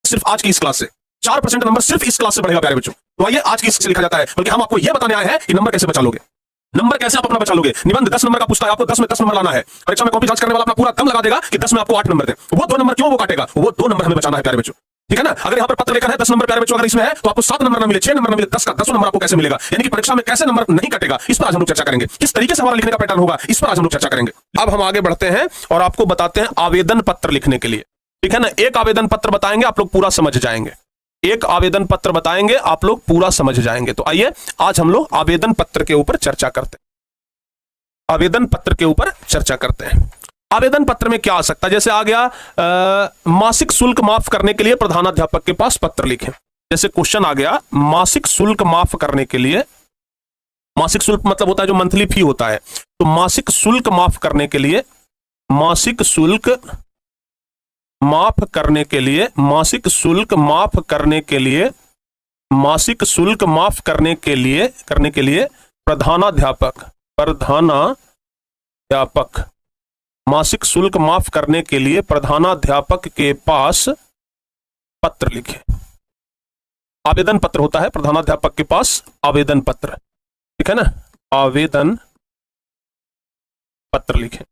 सिर्फ आज की इस क्लास से 4% नंबर सिर्फ इस क्लास से बढ़ेगा प्यारे बच्चों। तो आइए आज की इससे लिखा जाता है, बल्कि हम आपको यह बताने आए हैं कि नंबर कैसे बचा लोगे, नंबर कैसे आप अपना बचा लोगे। निबंध 10 नंबर का पूछता है, आपको 10 में 10 नंबर लाना है। परीक्षा में कॉपी जांच करने वाला अपना पूरा दम लगा देगा कि 10 में आपको 8 नंबर दे। वो 2 नंबर क्यों वो काटेगा, वो 2 नंबर हमें बचाना है प्यारे बच्चों, ठीक है ना। अगर यहाँ पर पत्र लेखन है 10 नंबर प्यारे बच्चों, अगर इसमें है तो आपको 7 नंबर ना मिले, 6 नंबर ना मिले, 10 का 10 नंबर आपको कैसे मिलेगा, यानी कि परीक्षा में कैसे नंबर नहीं कटेगा, इस पर आज हम लोग चर्चा करेंगे। किस तरीके से हमारा लिखने का पैटर्न होगा, इस पर आज हम लोग चर्चा करेंगे। अब हम आगे बढ़ते हैं और आपको बताते हैं आवेदन पत्र लिखने के लिए, ठीक है ना। एक आवेदन पत्र बताएंगे, आप लोग पूरा समझ जाएंगे। एक आवेदन पत्र बताएंगे, आप लोग पूरा समझ जाएंगे। तो आइए आज हम लोग आवेदन पत्र के ऊपर चर्चा करते हैं। आवेदन पत्र के ऊपर चर्चा करते हैं। आवेदन पत्र में क्या आ सकता है, जैसे आ गया मासिक शुल्क माफ करने के लिए प्रधानाध्यापक के पास पत्र लिखें। जैसे क्वेश्चन आ गया मासिक शुल्क माफ करने के लिए, मासिक शुल्क मतलब होता है जो मंथली फी होता है, तो मासिक शुल्क माफ करने के लिए, मासिक शुल्क माफ करने के लिए, मासिक शुल्क माफ करने के लिए, मासिक शुल्क माफ करने के लिए प्रधानाध्यापक मासिक शुल्क माफ करने के लिए प्रधानाध्यापक के पास पत्र लिखे। आवेदन पत्र होता है प्रधानाध्यापक के पास, आवेदन पत्र, ठीक है ना। आवेदन पत्र लिखे।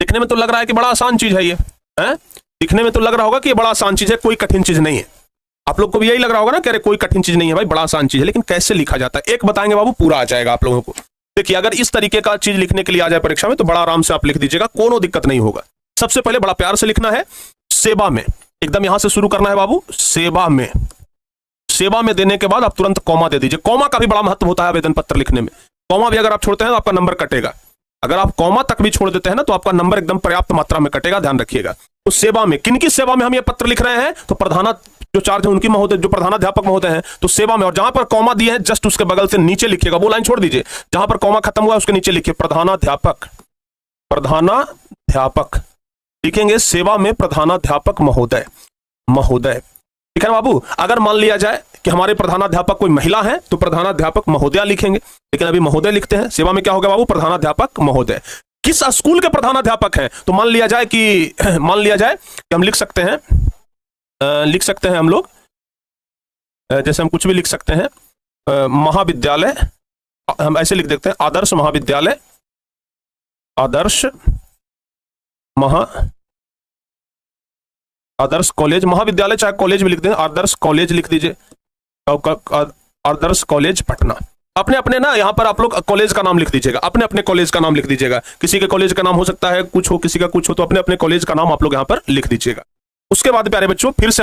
दिखने में तो लग रहा है कि बड़ा आसान चीज है ये, है? दिखने में तो लग रहा होगा कि ये बड़ा आसान चीज है, कोई कठिन चीज नहीं है। आप लोग को भी यही लग रहा होगा ना कि अरे कोई कठिन चीज नहीं है भाई, बड़ा आसान चीज है। लेकिन कैसे लिखा जाता है एक बताएंगे बाबू, पूरा आ जाएगा आप लोगों को। देखिए अगर इस तरीके का चीज लिखने के लिए आ जाए परीक्षा में तो बड़ा आराम से आप लिख दीजिएगा, कोनो दिक्कत नहीं होगा। सबसे पहले बड़ा प्यार से लिखना है, सेवा में, एकदम यहां से शुरू करना है बाबू, सेवा में। सेवा में देने के बाद आप तुरंत कॉमा दे दीजिए। कॉमा का भी बड़ा महत्व होता है आवेदन पत्र लिखने में। कॉमा भी अगर आप छोड़ते हैं तो आपका नंबर कटेगा। अगर आप कॉमा तक भी छोड़ देते हैं ना तो आपका नंबर एकदम पर्याप्त मात्रा में कटेगा, ध्यान रखिएगा। तो सेवा में, किनकी सेवा में हम ये पत्र लिख रहे हैं, तो प्रधाना जो चार्ज है उनकी महोदय, जो प्रधानाध्यापक महोदय हैं, तो सेवा में। और जहां पर कॉमा दिए हैं जस्ट उसके बगल से नीचे लिखिएगा, वो लाइन छोड़ दीजिए, जहां पर कॉमा खत्म हुआ उसके नीचे लिखिए प्रधानाध्यापक, प्रधानाध्यापक लिखेंगे, सेवा में प्रधानाध्यापक महोदय, महोदय, ठीक है ना बाबू। अगर मान लिया जाए कि हमारे प्रधानाध्यापक कोई महिला है तो प्रधानाध्यापक महोदया लिखेंगे, लेकिन अभी महोदय लिखते हैं। सेवा में क्या होगा बाबू, प्रधानाध्यापक महोदय। किस स्कूल के प्रधानाध्यापक हैं, तो मान लिया जाए कि हम लिख सकते हैं, हम लोग जैसे हम कुछ भी लिख सकते हैं, महाविद्यालय, हम ऐसे लिख देते हैं आदर्श महाविद्यालय, आदर्श कॉलेज, महाविद्यालय चाहे कॉलेज भी लिख दें, आदर्श कॉलेज लिख दीजिए, आदर्श कॉलेज पटना। अपने अपने ना यहाँ पर आप लोग कॉलेज का नाम लिख दीजिएगा, अपने अपने कॉलेज का नाम लिख दीजिएगा। किसी के कॉलेज का नाम हो सकता है कुछ हो, किसी का कुछ हो, तो अपने अपने कॉलेज का नाम आप लोग यहाँ पर लिख दीजिएगा। उसके बाद प्यारे बच्चों फिर से